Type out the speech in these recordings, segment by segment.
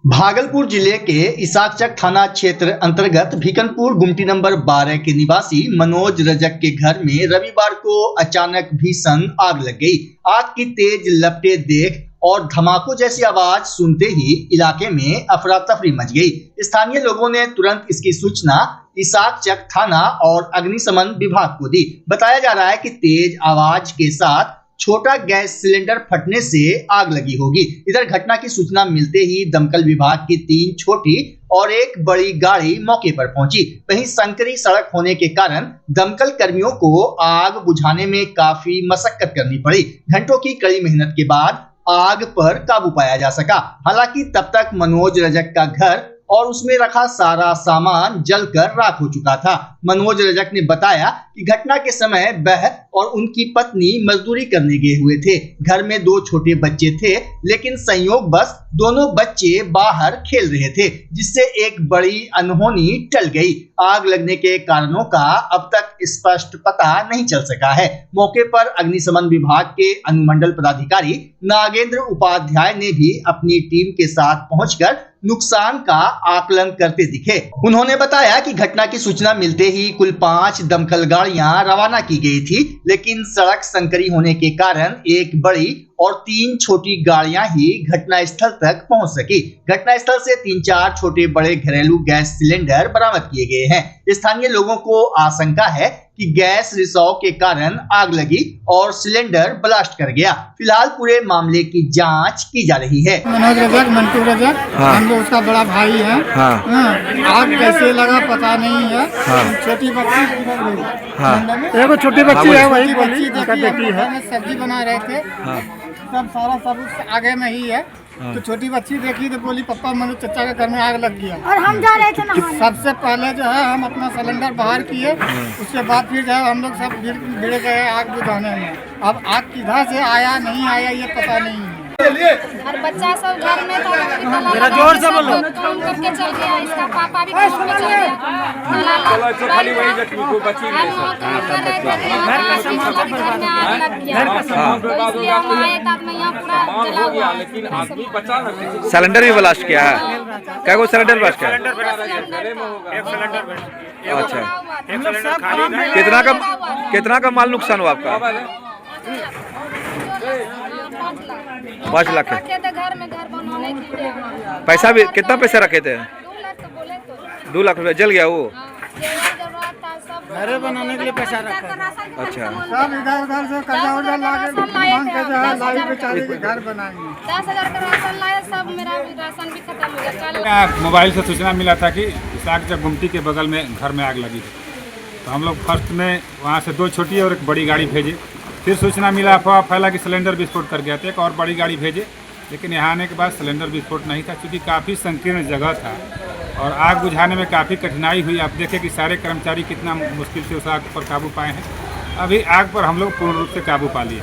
भागलपुर जिले के इसाकचक थाना क्षेत्र अंतर्गत भिकनपुर गुमटी नंबर 12 के निवासी मनोज रजक के घर में रविवार को अचानक भीषण आग लग गई। आग की तेज लपटें देख और धमाकों जैसी आवाज सुनते ही इलाके में अफरा तफरी मच गई। स्थानीय लोगों ने तुरंत इसकी सूचना इसाकचक थाना और अग्निशमन विभाग को दी। बताया जा रहा है कि तेज आवाज के साथ छोटा गैस सिलेंडर फटने से आग लगी होगी। इधर घटना की सूचना मिलते ही दमकल विभाग की 3 छोटी और 1 बड़ी गाड़ी मौके पर पहुंची। वहीं संकरी सड़क होने के कारण दमकल कर्मियों को आग बुझाने में काफी मशक्कत करनी पड़ी। घंटों की कड़ी मेहनत के बाद आग पर काबू पाया जा सका। हालांकि तब तक मनोज रजक का घर और उसमें रखा सारा सामान जलकर राख हो चुका था। मनोज रजक ने बताया कि घटना के समय वह और उनकी पत्नी मजदूरी करने गए हुए थे। घर में 2 छोटे बच्चे थे, लेकिन संयोगवश दोनों बच्चे बाहर खेल रहे थे, जिससे एक बड़ी अनहोनी टल गई। आग लगने के कारणों का अब तक स्पष्ट पता नहीं चल सका है। मौके पर अग्निशमन विभाग के अनुमंडल पदाधिकारी नागेंद्र उपाध्याय ने भी अपनी टीम के साथ पहुंचकर नुकसान का आकलन करते दिखे। उन्होंने बताया कि घटना की सूचना मिलते ही कुल 5 दमकल गाड़ियां रवाना की गई थी, लेकिन सड़क संकरी होने के कारण 1 बड़ी और 3 छोटी गाड़ियां ही घटना स्थल तक पहुंच सकी। घटना स्थल से 3-4 छोटे बड़े घरेलू गैस सिलेंडर बरामद किए गए हैं। स्थानीय लोगों को आशंका है कि गैस रिसाव के कारण आग लगी और सिलेंडर ब्लास्ट कर गया। फिलहाल पूरे मामले की जांच की जा रही है। मनोज रजक, मंटू रजक, हम लोग उसका बड़ा भाई है। आग कैसे लगा पता नहीं है। छोटी बच्ची एगो छोटी बच्ची है, वही बच्ची बेटी है। सब्जी बना रहे थे, सब आगे में ही है। तो छोटी बच्ची देखी तो बोली पापा मनोज चाचा के घर में आग लग गया और हम जा रहे थे ना। सबसे पहले जो है हम अपना सिलेंडर बाहर किए, उसके बाद फिर जो है हम लोग सब भिड़ गए आग बुझाने में। अब आग किधर से आया नहीं आया ये पता नहीं है। और बच्चा सब घर में था, मेरा जोर से बोलो। काम करके चल गया, इसका पापा भी काम पे चल गया। खाली वही बच्ची घर का सामान सब घर में आग लग गया। इसलिए हम आए तब में यहाँ पूरा जला हुआ, लेकिन आदमी बचा नहीं। सिलेंडर भी ब्लास्ट किया है। क्या को सिलेंडर ब्लास्ट किया? एक सिलेंडर। अच्छा, कितना का माल नुकसान हुआ आपका? 5 लाख है। घर में घर बनाने के लिए पैसा भी कितना पैसा रखे थे? 2 लाख तो बोले तो 2 लाख रुपया जल गया वो। घर बनाने के लिए पैसा रखा। अच्छा, सब इधर उधर से कर्जा उर्जा लाके मांग के जो है लाई बेचारे के घर बनाएंगे। 10,000 का राशन लाया, सब मेरा राशन भी खत्म हो गया। मोबाइल से सूचना मिला था कि इसाकचक गुमटी के बगल में घर में आग लगी थी, तो हम लोग फर्स्ट में वहाँ से 2 छोटी और 1 बड़ी गाड़ी भेजे। फिर सूचना मिला, अफवाह फैला कि सिलेंडर विस्फोट कर गया था। 1 और बड़ी गाड़ी भेजे, लेकिन यहाँ आने के बाद सिलेंडर विस्फोट नहीं था, क्योंकि काफ़ी संकीर्ण जगह था और आग बुझाने में काफ़ी कठिनाई हुई। आप देखें कि सारे कर्मचारी कितना मुश्किल से उस आग पर काबू पाए हैं। अभी आग पर हम लोग पूर्ण रूप से काबू पा लिए।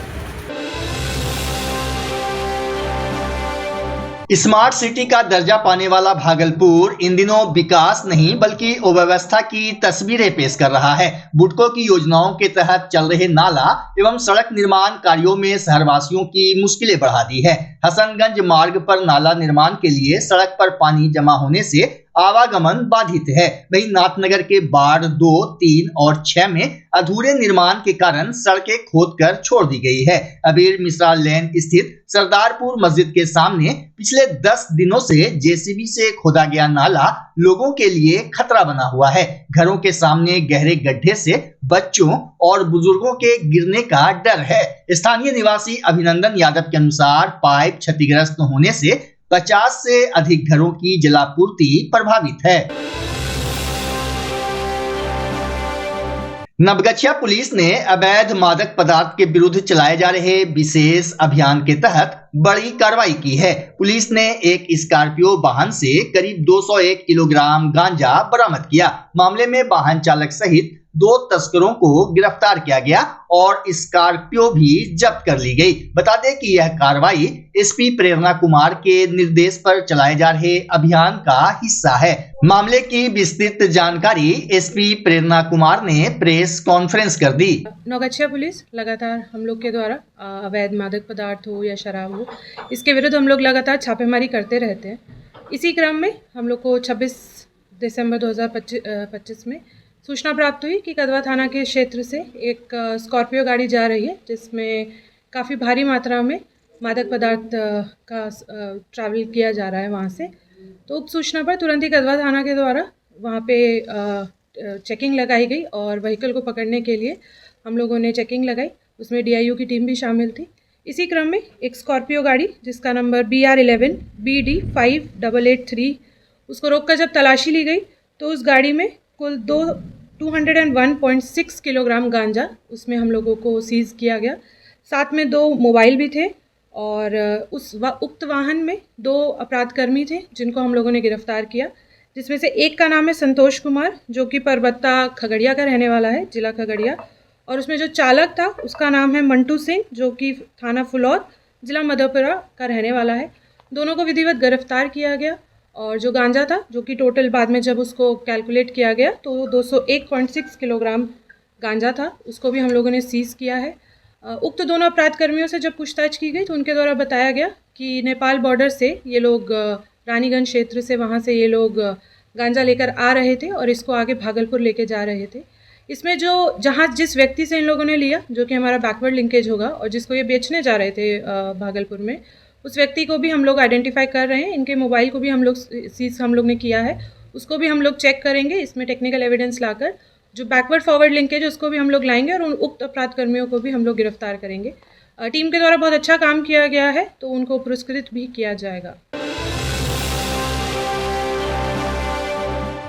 स्मार्ट सिटी का दर्जा पाने वाला भागलपुर इन दिनों विकास नहीं बल्कि अव्यवस्था की तस्वीरें पेश कर रहा है। बुडको की योजनाओं के तहत चल रहे नाला एवं सड़क निर्माण कार्यों में शहरवासियों की मुश्किलें बढ़ा दी है। हसनगंज मार्ग पर नाला निर्माण के लिए सड़क पर पानी जमा होने से आवागमन बाधित है। वहीं नाथनगर के वार्ड 2, 3 और 6 में अधूरे निर्माण के कारण सड़कें खोदकर छोड़ दी गई है। अबीर मिश्रा लेन स्थित सरदारपुर मस्जिद के सामने पिछले 10 दिनों से जेसीबी से खोदा गया नाला लोगों के लिए खतरा बना हुआ है। घरों के सामने गहरे गड्ढे से बच्चों और बुजुर्गों के गिरने का डर है। स्थानीय निवासी अभिनंदन यादव के अनुसार पाइप क्षतिग्रस्त होने से 50 से अधिक घरों की जलापूर्ति प्रभावित है। नवगछिया पुलिस ने अवैध मादक पदार्थ के विरुद्ध चलाए जा रहे विशेष अभियान के तहत बड़ी कार्रवाई की है। पुलिस ने एक स्कॉर्पियो वाहन से करीब 201 किलोग्राम गांजा बरामद किया। मामले में वाहन चालक सहित 2 तस्करों को गिरफ्तार किया गया और स्कॉर्पियो भी जब्त कर ली गई। बता दें कि यह कार्रवाई एसपी प्रेरणा कुमार के निर्देश पर चलाए जा रहे अभियान का हिस्सा है। मामले की विस्तृत जानकारी एसपी प्रेरणा कुमार ने प्रेस कॉन्फ्रेंस कर दी। नवगछिया पुलिस लगातार हम लोग के द्वारा अवैध मादक पदार्थ हो या शराब हो, इसके विरुद्ध हम लोग लगातार छापेमारी करते रहते हैं। इसी क्रम में हम लोग को 26 दिसंबर 2025 में सूचना प्राप्त हुई कि कदवा थाना के क्षेत्र से एक स्कॉर्पियो गाड़ी जा रही है जिसमें काफ़ी भारी मात्रा में मादक पदार्थ का ट्रैवल किया जा रहा है वहाँ से। तो उक्त सूचना पर तुरंत ही कदवा थाना के द्वारा वहाँ पे चेकिंग लगाई गई और व्हीकल को पकड़ने के लिए हम लोगों ने चेकिंग लगाई, उसमें DIU की टीम भी शामिल थी। इसी क्रम में एक स्कॉर्पियो गाड़ी जिसका नंबर BR11 BD 5883 उसको रोककर जब तलाशी ली गई तो उस गाड़ी में कुल 201.6 किलोग्राम गांजा उसमें हम लोगों को सीज़ किया गया। साथ में 2 मोबाइल भी थे और उक्त वाहन में 2 अपराधकर्मी थे जिनको हम लोगों ने गिरफ्तार किया, जिसमें से एक का नाम है संतोष कुमार जो कि परबत्ता खगड़िया का रहने वाला है, जिला खगड़िया, और उसमें जो चालक था उसका नाम है मंटू सिंह जो कि थाना फुलौर जिला मधेपुरा का रहने वाला है। दोनों को विधिवत गिरफ्तार किया गया और जो गांजा था जो कि टोटल बाद में जब उसको कैलकुलेट किया गया तो 201.6 किलोग्राम गांजा था, उसको भी हम लोगों ने सीज़ किया है। उक्त दोनों अपराध कर्मियों से जब पूछताछ की गई तो उनके द्वारा बताया गया कि नेपाल बॉर्डर से ये लोग रानीगंज क्षेत्र से वहाँ से ये लोग गांजा लेकर आ रहे थे और इसको आगे भागलपुर लेके जा रहे थे। इसमें जहाँ जिस व्यक्ति से इन लोगों ने लिया जो कि हमारा बैकवर्ड लिंकेज होगा और जिसको ये बेचने जा रहे थे भागलपुर में, उस व्यक्ति को भी हम लोग आइडेंटिफाई कर रहे हैं। इनके मोबाइल को भी हम लोग सीज हम लोग ने किया है, उसको भी हम लोग चेक करेंगे इसमें टेक्निकल एविडेंस लाकर। जो बैकवर्ड फॉरवर्ड लिंकेज उसको भी हम लोग लाएंगे और उन उक्त अपराध कर्मियों को भी हम लोग गिरफ्तार करेंगे। टीम के द्वारा बहुत अच्छा काम किया गया है तो उनको पुरस्कृत भी किया जाएगा।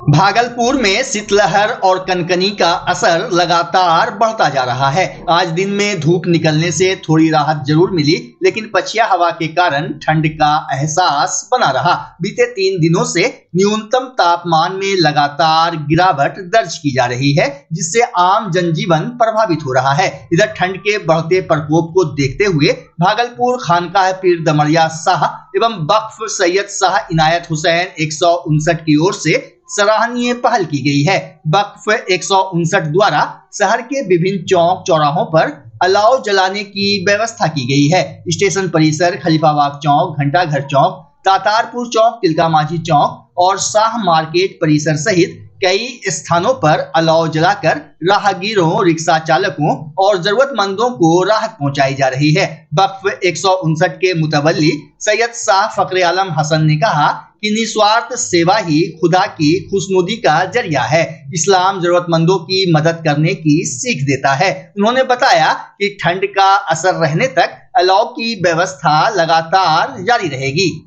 भागलपुर में शीतलहर और कनकनी का असर लगातार बढ़ता जा रहा है। आज दिन में धूप निकलने से थोड़ी राहत जरूर मिली, लेकिन पछिया हवा के कारण ठंड का एहसास बना रहा। बीते 3 दिनों से न्यूनतम तापमान में लगातार गिरावट दर्ज की जा रही है, जिससे आम जनजीवन प्रभावित हो रहा है। इधर ठंड के बढ़ते प्रकोप को देखते हुए भागलपुर खानकाह पीर दमरिया शाह एवं वक्फ सैयद शाह इनायत हुसैन 159 की ओर से सराहनीय पहल की गई है। वक्फ 159 द्वारा शहर के विभिन्न चौक चौराहों पर अलाव जलाने की व्यवस्था की गई है। स्टेशन परिसर, खलीफाबाग चौक, घंटाघर चौक, तातारपुर चौक, तिलका माझी चौक और शाह मार्केट परिसर सहित कई स्थानों पर अलाव जलाकर राहगीरों, रिक्शा चालकों और जरूरतमंदों को राहत पहुंचाई जा रही है। वक्फ 159 के मुतवल्ली सैयद शाह फखरे आलम हसन ने कहा कि निस्वार्थ सेवा ही खुदा की खुशनुदी का जरिया है। इस्लाम जरूरतमंदों की मदद करने की सीख देता है। उन्होंने बताया कि ठंड का असर रहने तक अलाव की व्यवस्था लगातार जारी रहेगी।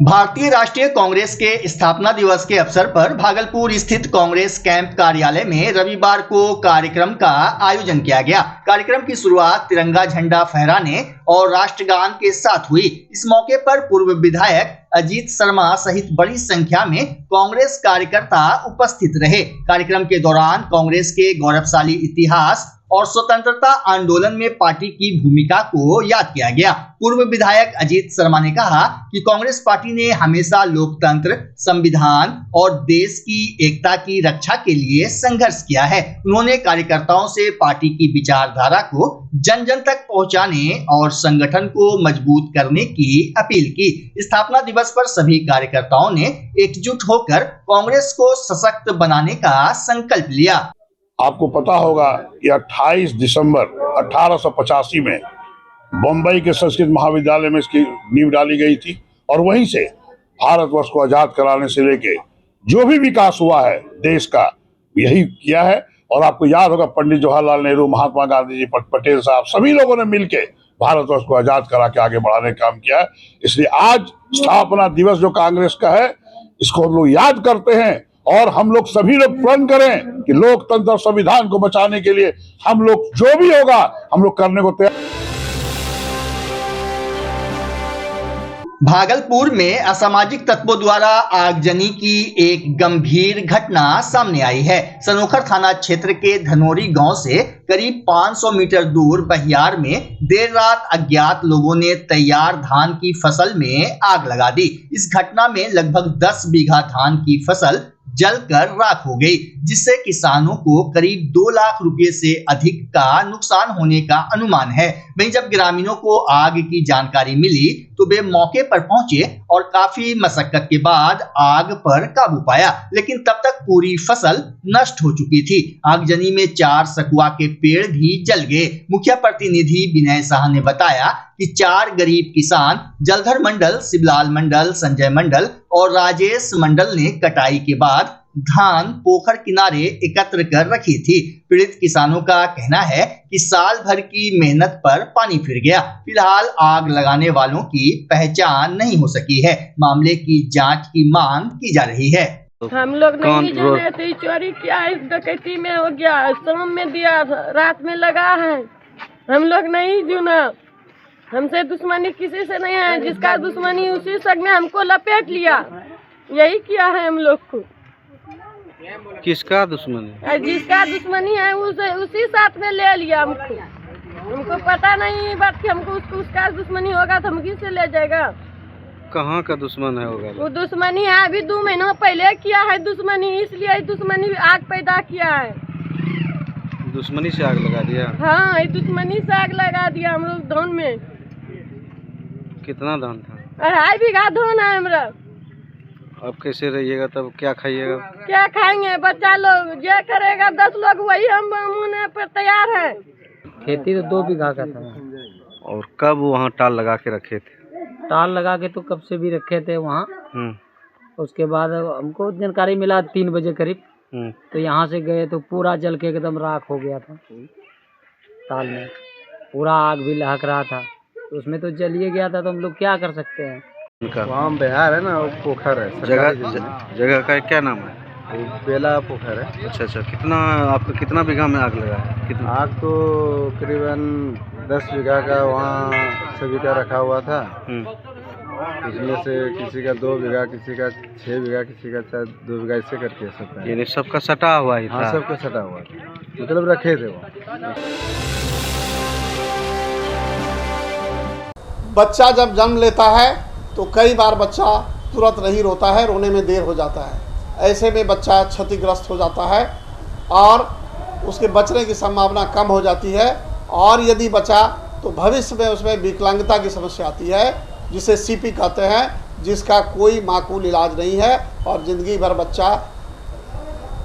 भारतीय राष्ट्रीय कांग्रेस के स्थापना दिवस के अवसर पर भागलपुर स्थित कांग्रेस कैंप कार्यालय में रविवार को कार्यक्रम का आयोजन किया गया। कार्यक्रम की शुरुआत तिरंगा झंडा फहराने और राष्ट्रगान के साथ हुई। इस मौके पर पूर्व विधायक अजीत शर्मा सहित बड़ी संख्या में कांग्रेस कार्यकर्ता उपस्थित रहे। कार्यक्रम के दौरान कांग्रेस के गौरवशाली इतिहास और स्वतंत्रता आंदोलन में पार्टी की भूमिका को याद किया गया। पूर्व विधायक अजीत शर्मा ने कहा कि कांग्रेस पार्टी ने हमेशा लोकतंत्र, संविधान और देश की एकता की रक्षा के लिए संघर्ष किया है। उन्होंने कार्यकर्ताओं से पार्टी की विचारधारा को जन जन तक पहुंचाने और संगठन को मजबूत करने की अपील की। स्थापना दिवस पर सभी कार्यकर्ताओं ने एकजुट होकर कांग्रेस को सशक्त बनाने का संकल्प लिया। आपको पता होगा कि 28 दिसंबर 1885 में बम्बई के संस्कृत महाविद्यालय में इसकी नींव डाली गई थी और वहीं से भारतवर्ष को आजाद कराने से लेके जो भी विकास हुआ है देश का, यही किया है। और आपको याद होगा पंडित जवाहरलाल नेहरू, महात्मा गांधी जी, पटेल साहब, सभी लोगों ने मिलके भारतवर्ष को आजाद करा के आगे बढ़ाने का काम किया है। इसलिए आज स्थापना दिवस जो कांग्रेस का है, इसको हम लोग याद करते हैं और हम लोग सभी लोग प्रण करें कि लोकतंत्र और संविधान को बचाने के लिए हम लोग जो भी होगा हम लोग करने को तैयार। भागलपुर में असामाजिक तत्वों द्वारा आगजनी की एक गंभीर घटना सामने आई है। सनोखर थाना क्षेत्र के धनोरी गांव से करीब 500 मीटर दूर बहियार में देर रात अज्ञात लोगों ने तैयार धान की फसल में आग लगा दी। इस घटना में लगभग 10 बीघा धान की फसल जलकर राख हो गई, जिससे किसानों को करीब 2 लाख रुपए से अधिक का नुकसान होने का अनुमान है। वहीं जब ग्रामीणों को आग की जानकारी मिली तो वे मौके पर पहुंचे और काफी मशक्कत के बाद आग पर काबू पाया, लेकिन तब तक पूरी फसल नष्ट हो चुकी थी। आगजनी में 4 सकुआ के पेड़ भी जल गए। मुखिया प्रतिनिधि विनय शाह ने बताया कि 4 गरीब किसान जलधर मंडल, शिवलाल मंडल, संजय मंडल और राजेश मंडल ने कटाई के बाद धान पोखर किनारे एकत्र कर रखी थी। पीड़ित किसानों का कहना है कि साल भर की मेहनत पर पानी फिर गया। फिलहाल आग लगाने वालों की पहचान नहीं हो सकी है। मामले की जांच की मांग की जा रही है। हम लोग नहीं जाने थे, चोरी किया है, डकैती में हो गया, शाम में दिया, रात में लगा है। हम लोग नहीं जुना, हमसे दुश्मनी किसी से नहीं है। जिसका दुश्मनी उसी संग ने हमको लपेट लिया, यही किया है हम लोग को। किसका दुश्मनी है? जिसका दुश्मनी है उसी साथ में ले लिया हमको पता नहीं बात कि हमको उसका दुश्मनी होगा तो हम किससे ले जाएगा। कहाँ का दुश्मन है होगा? वो दुश्मनी है अभी 2 महीनों पहले किया है दुश्मनी, इसलिए दुश्मनी आग पैदा किया है। दुश्मनी से आग लगा दिया? हाँ, दुश्मनी से आग लगा दिया। हम लोग धान में कितना धान था? 2.5 बीघा धान है हमारा। अब कैसे रहिएगा, तब क्या खाइएगा? क्या खाएंगे? बच्चा लोग जो करेगा 10 लोग वही हम होने पर तैयार है। खेती तो 2 बीघा का था। और कब वहाँ टाल लगा के रखे थे? टाल लगा के तो कब से भी रखे थे वहाँ। उसके बाद हमको जानकारी मिला 3 बजे करीब, तो यहाँ से गए तो पूरा जल के एकदम राख हो गया था। टाल में पूरा आग भी लहक रहा था, तो उसमें तो जलिए गया था, तो हम लोग क्या कर सकते हैं। वहाँ बिहार है ना, वो पोखर है। जगह का क्या नाम है? बेला पोखर है। अच्छा, कितना आपका कितना बीघा में आग लगा है? कितना? आग तो करीबन 10 बीघा का वहाँ सभी का रखा हुआ था। उसमें से किसी का 2 बीघा, किसी का 6 बीघा, किसी का 2 बीघा, ऐसे करके सब। यानी सबका सटा हुआ ही था? हाँ, सबका सटा हुआ था, मतलब रखे थे वो। बच्चा जब जन्म लेता है तो कई बार बच्चा तुरंत नहीं रोता है, रोने में देर हो जाता है। ऐसे में बच्चा क्षतिग्रस्त हो जाता है और उसके बचने की संभावना कम हो जाती है। और यदि बचा तो भविष्य में उसमें विकलांगता की समस्या आती है, जिसे सीपी कहते हैं, जिसका कोई माकूल इलाज नहीं है और ज़िंदगी भर बच्चा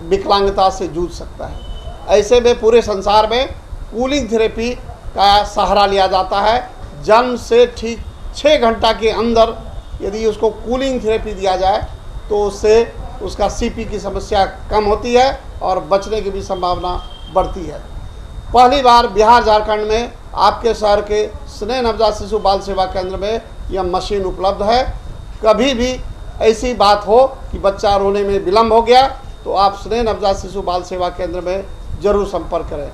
विकलांगता से जूझ सकता है। ऐसे में पूरे संसार में कूलिंग थेरेपी का सहारा लिया जाता है। जन्म से ठीक 6 घंटा के अंदर यदि उसको कूलिंग थेरेपी दिया जाए तो उससे उसका सीपी की समस्या कम होती है और बचने की भी संभावना बढ़ती है। पहली बार बिहार झारखंड में आपके शहर के स्नेह नवजात शिशु बाल सेवा केंद्र में यह मशीन उपलब्ध है। कभी भी ऐसी बात हो कि बच्चा रोने में विलम्ब हो गया तो आप स्नेह नवजात शिशु बाल सेवा केंद्र में जरूर संपर्क करें।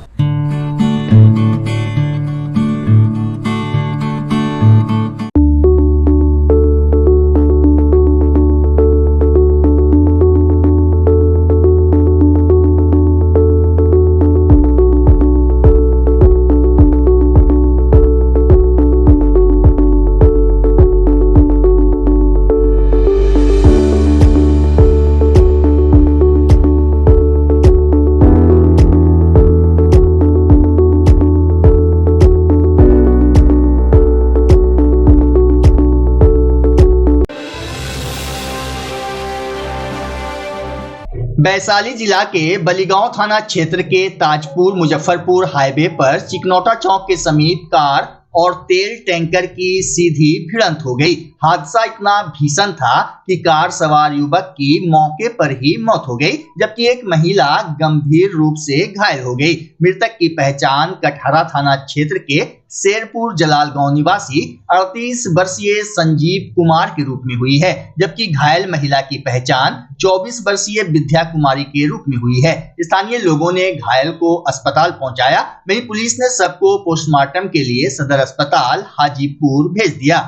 वैशाली जिला के बलिगांव थाना क्षेत्र के ताजपुर मुजफ्फरपुर हाईवे पर चिकनौटा चौक के समीप कार और तेल टैंकर की सीधी भिड़ंत हो गई। हादसा इतना भीषण था कि कार सवार युवक की मौके पर ही मौत हो गई, जबकि एक महिला गंभीर रूप से घायल हो गई। मृतक की पहचान कटहरा थाना क्षेत्र के शेरपुर जलाल गांव निवासी 38 वर्षीय संजीव कुमार के रूप में हुई है, जबकि घायल महिला की पहचान 24 वर्षीय विद्या कुमारी के रूप में हुई है। स्थानीय लोगों ने घायल को अस्पताल पहुंचाया, वहीं पुलिस ने सबको पोस्टमार्टम के लिए सदर अस्पताल हाजीपुर भेज दिया।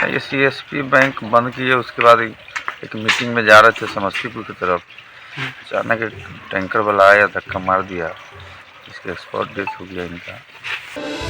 ये सीएसपी बैंक बंद किए, उसके बाद एक मीटिंग में जा रहे थे समस्तीपुर की तरफ, अचानक एक टैंकर वाला आया, धक्का मार दिया, इसके स्पॉट डेथ हो गया इनका।